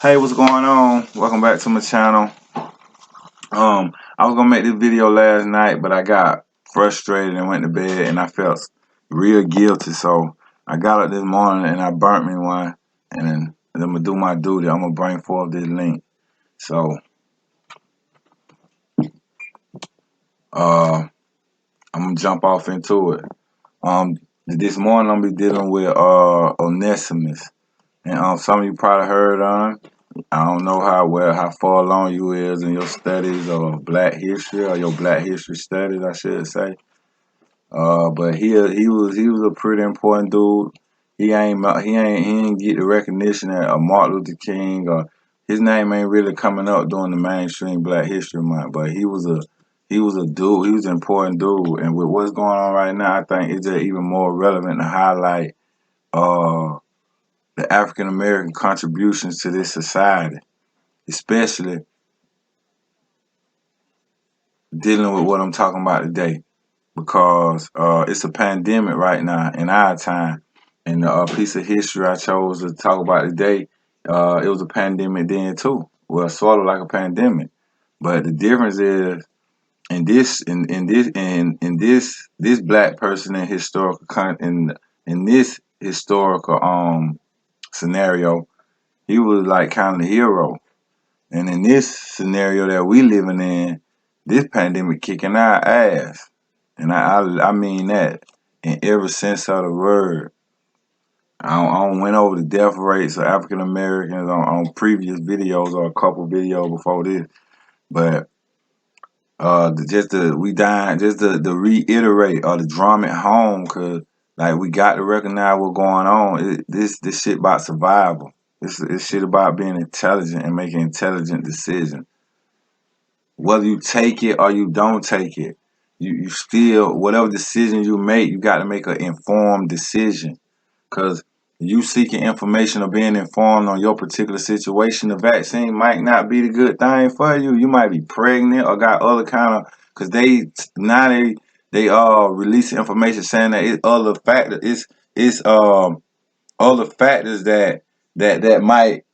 Hey, what's going on? Welcome back to my channel. I was gonna make this video last night, but I got frustrated and went to bed, and I felt real guilty. So I got up this morning and I burnt me one, and then I'm gonna do my duty. I'm gonna bring forth this link. So I'm gonna jump off into it. This morning I'm gonna be dealing with onesimus, and some of you probably heard on him. I don't know how far along you is in your studies of Black history or your Black history studies, I should say. But he was a pretty important dude. He ain't get the recognition that Martin Luther King or his name ain't really coming up during the mainstream Black History Month. But he was a dude. He was an important dude. And with what's going on right now, I think it's just even more relevant to highlight uh the African American contributions to this society, especially dealing with what I'm talking about today, because it's a pandemic right now in our time. And the piece of history I chose to talk about today, it was a pandemic then too. Well, sort of like a pandemic, but the difference is in this black person in in this historical scenario, he was like kind of the hero. And in this scenario that we living in, this pandemic kicking our ass. And I mean that in every sense of the word. I went over the death rates of African Americans on previous videos or a couple videos before this, but just to reiterate or to drum it home, because like we got to recognize what's going on. This shit about survival. This shit about being intelligent and making intelligent decisions. Whether you take it or you don't take it, you still, whatever decision you make, you got to make an informed decision. Because you seeking information or being informed on your particular situation, the vaccine might not be the good thing for you. You might be pregnant or got other kind of, because they release information saying that it's other factors. It's other factors that might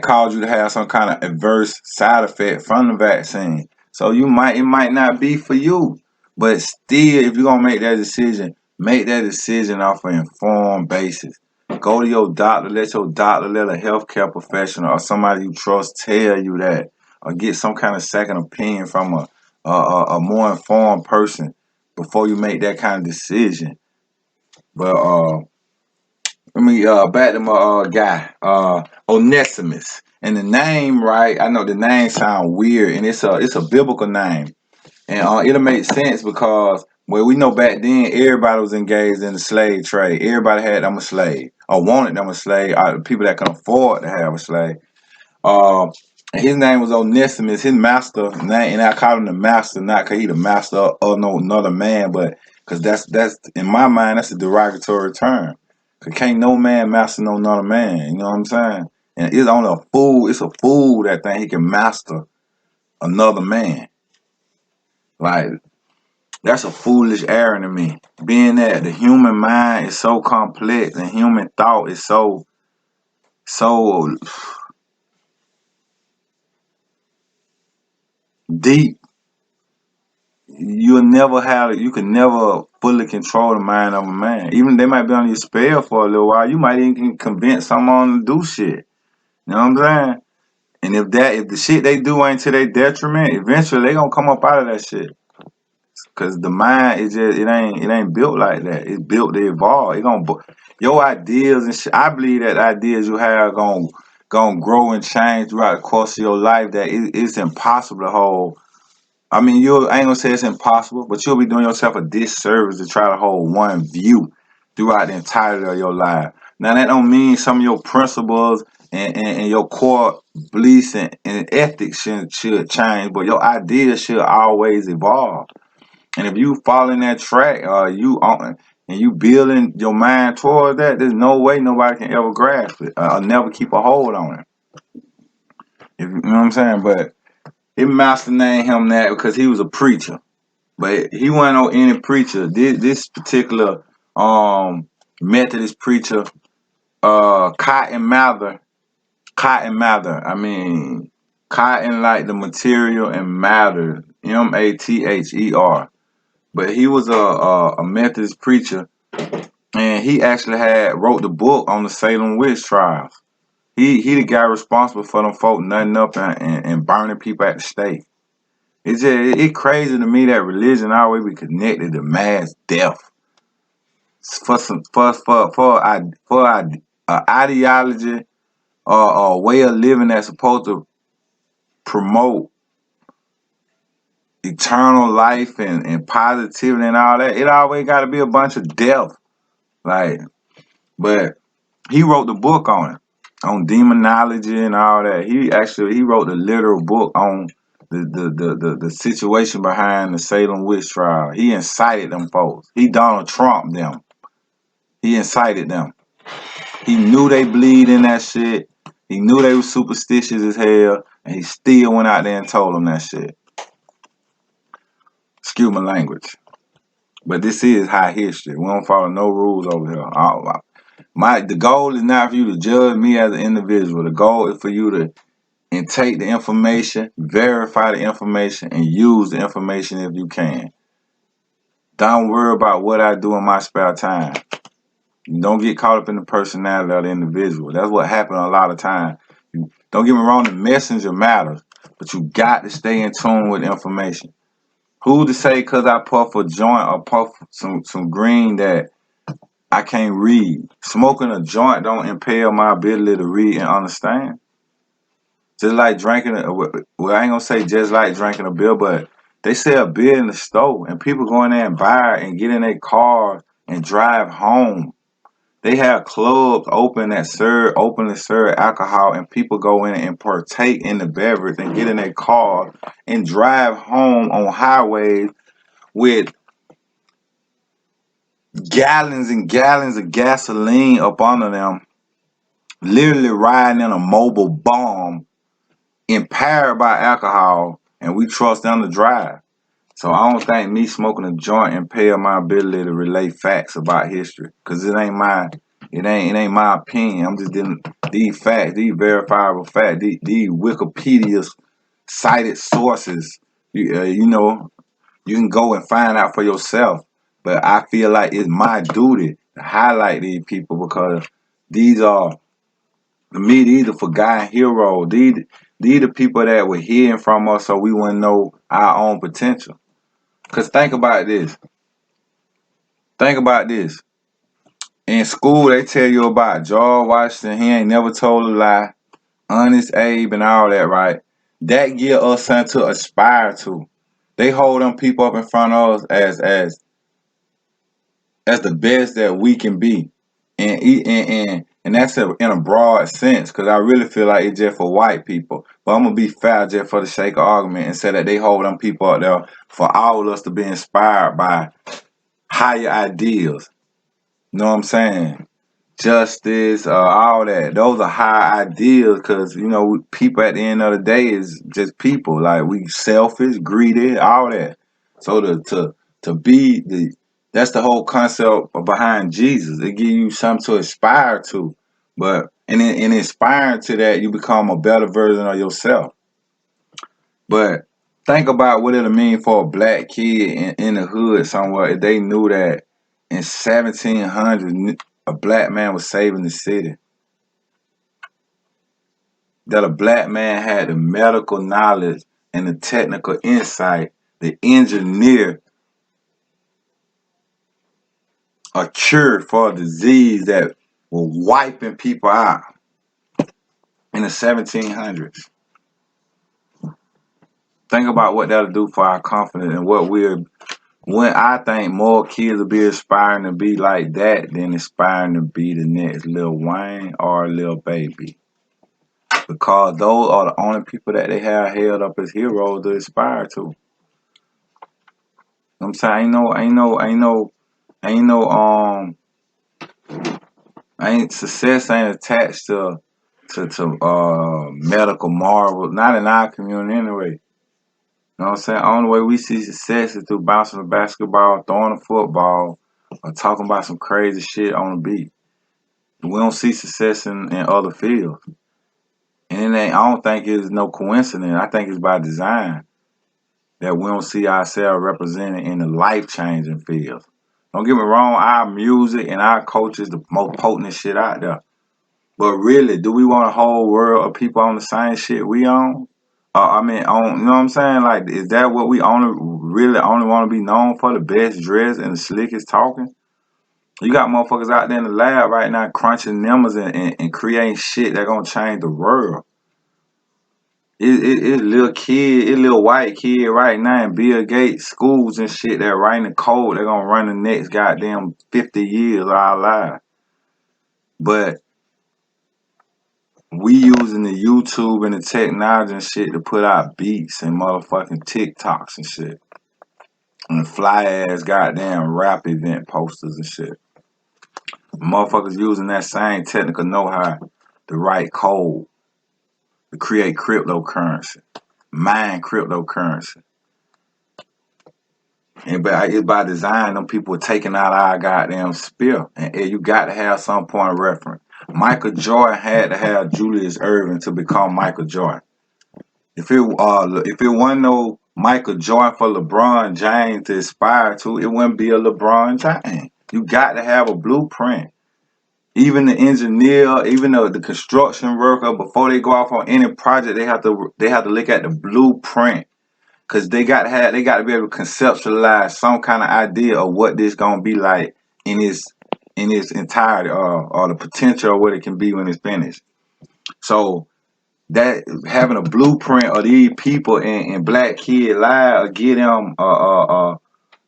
cause you to have some kind of adverse side effect from the vaccine. So it might not be for you. But still, if you're gonna make that decision off an informed basis. Go to your doctor, let a healthcare professional or somebody you trust tell you that, or get some kind of second opinion from a more informed person before you make that kind of decision. But let me back to my guy, Onesimus. And the name, right? I know the name sound weird, and it's a biblical name, and it'll make sense because well, we know back then everybody was engaged in the slave trade. Everybody had them a slave or wanted them a slave. People that can afford to have a slave. Uh, and his name was Onesimus. His master name, and I call him the master, not because he the master of no another man, but because that's in my mind that's a derogatory term. Cause can't no man master no another man. You know what I'm saying? And it's only a fool. It's a fool that think he can master another man. Like that's a foolish error to me. Being that the human mind is so complex and human thought is so deep, you can never fully control the mind of a man. Even they might be on your spell for a little while. You might even convince someone to do shit. You know what I'm saying? And if the shit they do ain't to their detriment, eventually they gonna come up out of that shit. Cause the mind is just it ain't built like that. It's built to evolve. Your ideas and shit. I believe that ideas you have gonna grow and change throughout the course of your life. That it's impossible to hold. I mean, I ain't gonna say it's impossible, but you'll be doing yourself a disservice to try to hold one view throughout the entirety of your life. Now, that don't mean some of your principles and your core beliefs and ethics should change, but your ideas should always evolve. And if you fall in that track, and you building your mind towards that, there's no way nobody can ever grasp it or never keep a hold on it. You know what I'm saying? But it master named him that because he was a preacher. But he wasn't on any preacher. This particular Methodist preacher, Cotton Mather, Cotton Mather. I mean, cotton like the material and matter. Mather. But he was a Methodist preacher, and he actually had wrote the book on the Salem witch trials. He the guy responsible for them folk nutting up and burning people at the stake. It's just it crazy to me that religion always be connected to mass death for some ideology or a way of living that's supposed to promote eternal life and positivity and all that. It always got to be a bunch of death, like. But he wrote the book on demonology and all that. He wrote the literal book on the situation behind the Salem witch trial. He incited them folks. He Donald Trump them. He incited them. He knew they bleed in that shit. He knew they were superstitious as hell, and he still went out there and told them that shit. Excuse my language. But this is high history. We don't follow no rules over here. The goal is not for you to judge me as an individual. The goal is for you to take the information, verify the information, and use the information if you can. Don't worry about what I do in my spare time. Don't get caught up in the personality of the individual. That's what happens a lot of times. Don't get me wrong, the messenger matters, but you got to stay in tune with the information. Who to say because I puff a joint or puff some green that I can't read? Smoking a joint don't impair my ability to read and understand. Just like drinking, I ain't gonna say just like drinking a beer, but they sell beer in the store and people go in there and buy it and get in their car and drive home. They have clubs openly serve alcohol, and people go in and partake in the beverage and get in their car and drive home on highways with gallons and gallons of gasoline up under them, literally riding in a mobile bomb, impaired by alcohol, and we trust them to drive. So I don't think me smoking a joint impair my ability to relay facts about history, cause it ain't my opinion. I'm just getting these facts, these verifiable facts, these Wikipedia cited sources. You know, you can go and find out for yourself. But I feel like it's my duty to highlight these people because these are, to me, these are forgotten heroes. These are people that were hidden from us so we wouldn't know our own potential. Because think about this. Think about this. In school, they tell you about George Washington. He ain't never told a lie. Honest Abe and all that, right? That give us something to aspire to. They hold them people up in front of us as the best that we can be, and that's in a broad sense, because I really feel like it's just for white people. But I'm gonna be fair just for the sake of argument and say that they hold them people up there for all of us to be inspired by higher ideals. You know what I'm saying? Justice, all that. Those are high ideals because people at the end of the day is just people. Like we selfish, greedy, all that. So to be that's the whole concept behind Jesus. It gives you something to aspire to, but in inspiring to that, you become a better version of yourself. But think about what it'll mean for a black kid in the hood somewhere if they knew that in 1700 a black man was saving the city. That a black man had the medical knowledge and the technical insight to engineer a cure for a disease that was wiping people out in the 1700s. Think about what that'll do for our confidence and when I think more kids will be aspiring to be like that than aspiring to be the next Lil Wayne or Lil Baby. Because those are the only people that they have held up as heroes to aspire to. I'm saying ain't success ain't attached to medical marvel, not in our community anyway. You know what I'm saying? Only way we see success is through bouncing a basketball, throwing a football, or talking about some crazy shit on the beat. We don't see success in other fields. And it ain't, I don't think it's no coincidence. I think it's by design that we don't see ourselves represented in the life changing fields. Don't get me wrong, our music and our culture is the most potent shit out there. But really, do we want a whole world of people on the same shit we on? I mean, on, you know what I'm saying? Like, is that what we really only want to be known for? The best dress and the slickest talking? You got motherfuckers out there in the lab right now crunching numbers and creating shit that gonna change the world. It's little kid, it's little white kid right now in Bill Gates schools and shit that writing the code. They're gonna run the next goddamn 50 years of our lives. But we using the YouTube and the technology and shit to put out beats and motherfucking TikToks and shit. And fly ass goddamn rap event posters and shit. Motherfuckers using that same technical know-how to write code, to create cryptocurrency, mine cryptocurrency. And it's by design, them people taking out our goddamn spear. And you got to have some point of reference. Michael Jordan had to have Julius Erving to become Michael Jordan. If it wasn't no Michael Jordan for LeBron James to aspire to, it wouldn't be a LeBron James. You got to have a blueprint. Even the engineer, even the construction worker, before they go off on any project, they have to look at the blueprint. Cause they got to be able to conceptualize some kind of idea of what this gonna be like in its entirety, or the potential of what it can be when it's finished. So that having a blueprint of these people in Black Kid Live, get them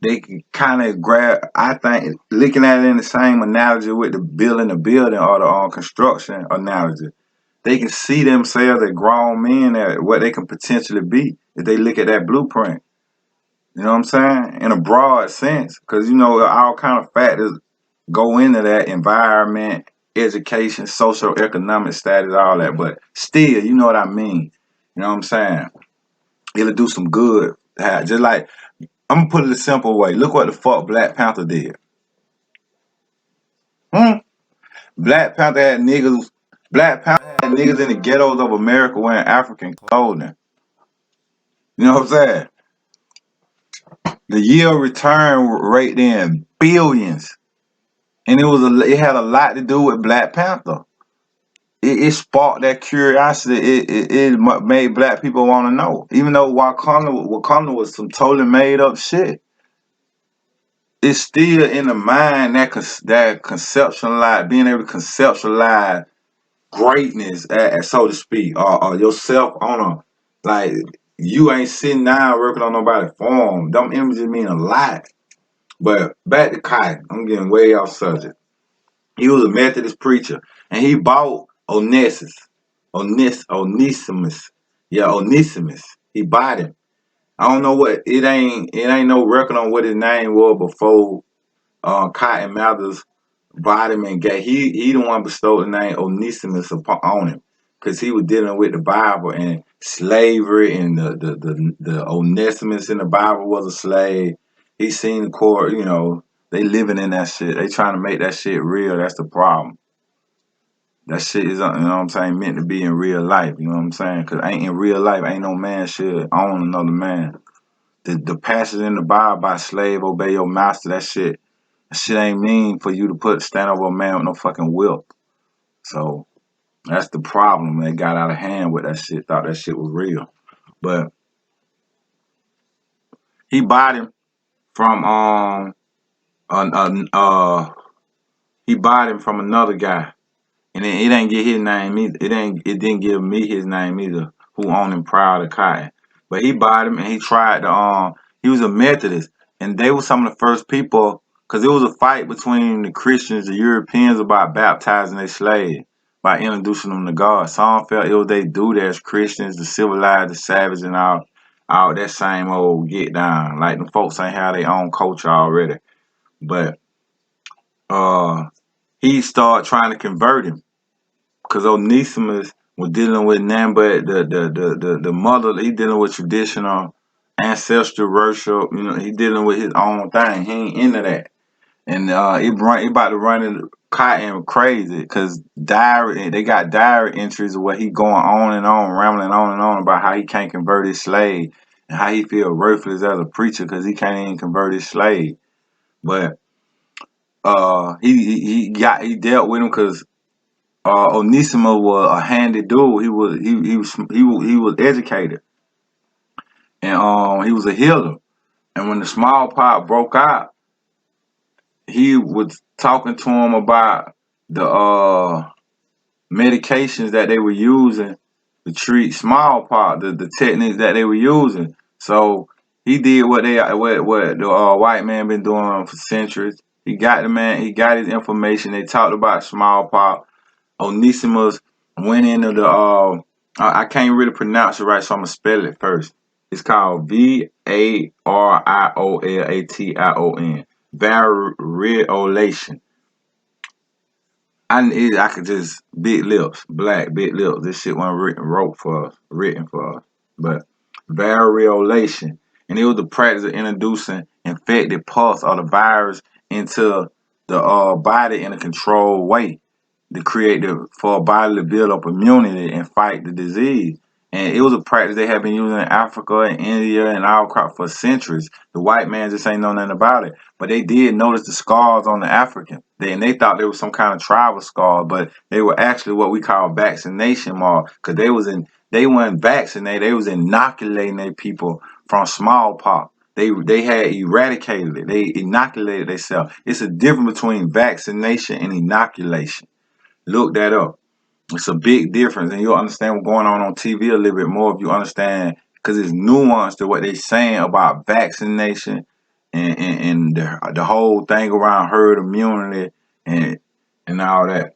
they can kind of grab. I think looking at it in the same analogy with the building or the construction analogy, they can see themselves as grown men at what they can potentially be if they look at that blueprint. You know what I'm saying? In a broad sense, because all kind of factors go into that: environment, education, social economic status, all that. But still, you know what I mean. You know what I'm saying? It'll do some good. Just like, I'm gonna put it a simple way. Look what the fuck Black Panther did. Hmm? Black Panther had niggas. Black Panther had niggas in the ghettos of America wearing African clothing. You know what I'm saying? The year return rate in billions, and it had a lot to do with Black Panther. It sparked that curiosity. It made Black people want to know, even though Wakanda was some totally made up shit. It's still in the mind that conceptualize, being able to conceptualize greatness, so to speak, or yourself on a, like, you ain't sitting down working on nobody's farm. Them images mean a lot. But back to Cotton, I'm getting way off subject. He was a Methodist preacher, and he bought Onesimus. Yeah, Onesimus. He bought him. I don't know what it ain't no record on what his name was before Cotton Mather's bought him and he the one bestowed the name Onesimus on him, because he was dealing with the Bible and slavery, and the Onesimus in the Bible was a slave. He seen the court, they living in that shit. They trying to make that shit real. That's the problem. That shit is, what I'm saying, meant to be in real life. You know what I'm saying? Because ain't in real life, ain't no man should own another man. The passage in the Bible by slave obey your master, that shit ain't mean for you to stand over a man with no fucking whip. So that's the problem. They got out of hand with that shit. Thought that shit was real, but he bought him from uh, uh he bought him from another guy, and then it didn't get his name either. It didn't give me his name either. Who owned him prior to Cotton, but he bought him and he tried to he was a Methodist, and they were some of the first people, because it was a fight between the Christians, the Europeans, about baptizing their slaves by introducing them to God. Some felt it was they duty as Christians to civilize the savage and all that same old get down. Like, the folks ain't have their own culture already. But uh he started trying to convert him, because Onesimus was dealing with nothing but the mother. He dealing with traditional ancestral worship. He dealing with his own thing. He ain't into that. And he about to run in. Cotton crazy because they got diary entries of what he going on and on, rambling on and on about how he can't convert his slave and how he feel worthless as a preacher because he can't even convert his slave. But he dealt with him because Onesimus was a handy dude. He was educated and he was a healer. And when the smallpox broke out, he was talking to him about the medications that they were using to treat smallpox, the techniques that they were using. So he did what the white man been doing for centuries. He got his information. They talked about smallpox. Onesimus went into the I can't really pronounce it right, so I'm gonna spell it first. It's called Variolation. Variolation. I could just big lips, black big lips. This shit wasn't written for us. But variolation, and it was the practice of introducing infected pus or the virus into the body in a controlled way to create for a body to build up immunity and fight the disease. And it was a practice they had been using in Africa and India and all crap for centuries. The white man just ain't know nothing about it. But they did notice the scars on the African. They thought they were some kind of tribal scar, but they were actually what we call vaccination marks because they weren't vaccinated. They was inoculating their people from smallpox. They had eradicated it. They inoculated themselves. It's a difference between vaccination and inoculation. Look that up. It's a big difference, and you'll understand what's going on TV a little bit more if you understand, because it's nuanced to what they're saying about vaccination and the whole thing around herd immunity and all that.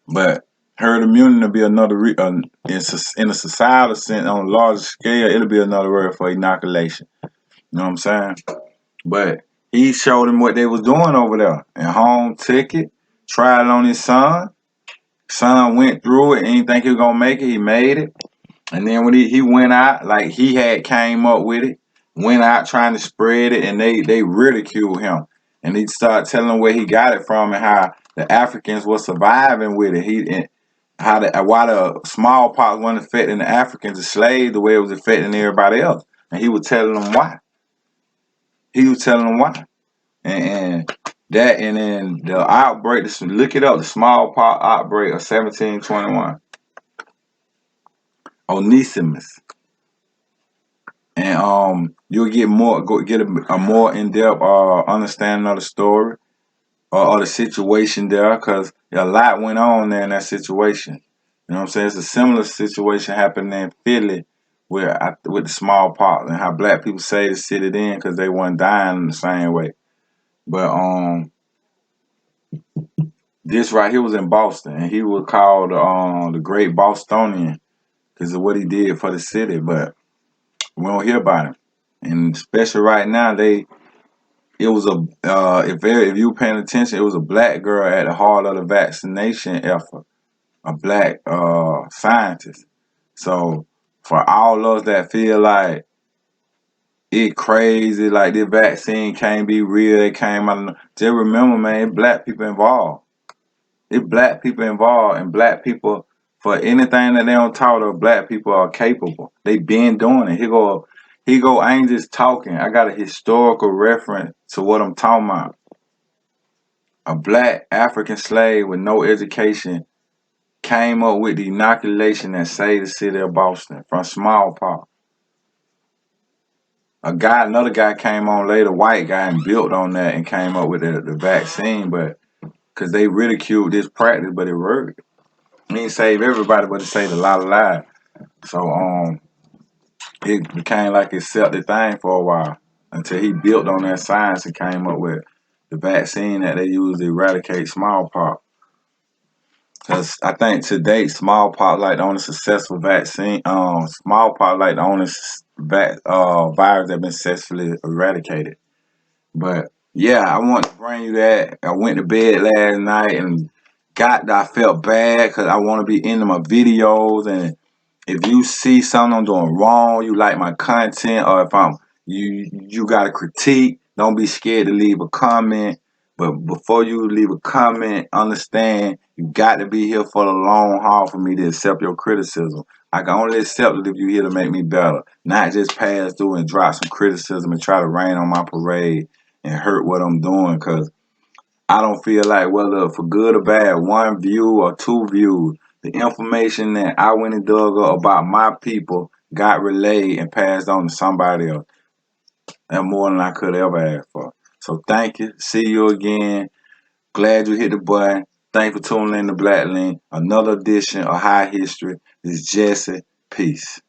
But herd immunity will be another in a societal sense on a larger scale. It'll be another word for inoculation. You know what I'm saying? But he showed him what they was doing over there, and home took it, tried it on his son. Son went through it, ain't think he was gonna make it. He made it, and then when he went out, like he had came up with it, went out trying to spread it, and they ridiculed him, and he started telling them where he got it from and how the Africans were surviving with it. And why the smallpox wasn't affecting the Africans, the slaves, the way it was affecting everybody else, and he was telling them why. He was telling them why, and that, and then the outbreak. Look it up. The smallpox outbreak of 1721. Onesimus, and you'll get a more in depth understanding of the story or the situation there, because a lot went on there in that situation. You know what I'm saying? It's a similar situation happened in Philly with the smallpox and how black people say to sit it in because they weren't dying in the same way. But this right here was in Boston, and he was called the Great Bostonian because of what he did for the city. But we don't hear about him, and especially right now, it was if you were paying attention, it was a black girl at the heart of the vaccination effort, a black scientist. So for all us that feel like it crazy, like this vaccine can't be real, it came out of just remember, man, it's black people involved. It's black people involved, and black people, for anything that they don't talk to, black people are capable. They been doing it. I ain't just talking. I got a historical reference to what I'm talking about. A black African slave with no education came up with the inoculation that saved the city of Boston from smallpox. Another guy came on later, white guy, and built on that and came up with the vaccine, but because they ridiculed this practice, but it worked. It didn't save everybody, but it saved a lot of lives. So it became like accepted thing for a while until he built on that science and came up with the vaccine that they use to eradicate smallpox. Because I think to date, smallpox like the only successful vaccine. Smallpox like the only virus that been successfully eradicated. But yeah, I want to bring you that. I went to bed last night and I felt bad because I want to be into my videos, and if you see something I'm doing wrong, you like my content, or if you got a critique, don't be scared to leave a comment. But before you leave a comment, understand you got to be here for the long haul for me to accept your criticism. I can only accept it if you're here to make me better, not just pass through and drop some criticism and try to rain on my parade and hurt what I'm doing. Cause I don't feel like whether for good or bad, one view or two views, the information that I went and dug up about my people got relayed and passed on to somebody else. That's more than I could ever ask for. So thank you. See you again. Glad you hit the button. Thanks for tuning in to Black Link. Another edition of High History. This is Jesse. Peace.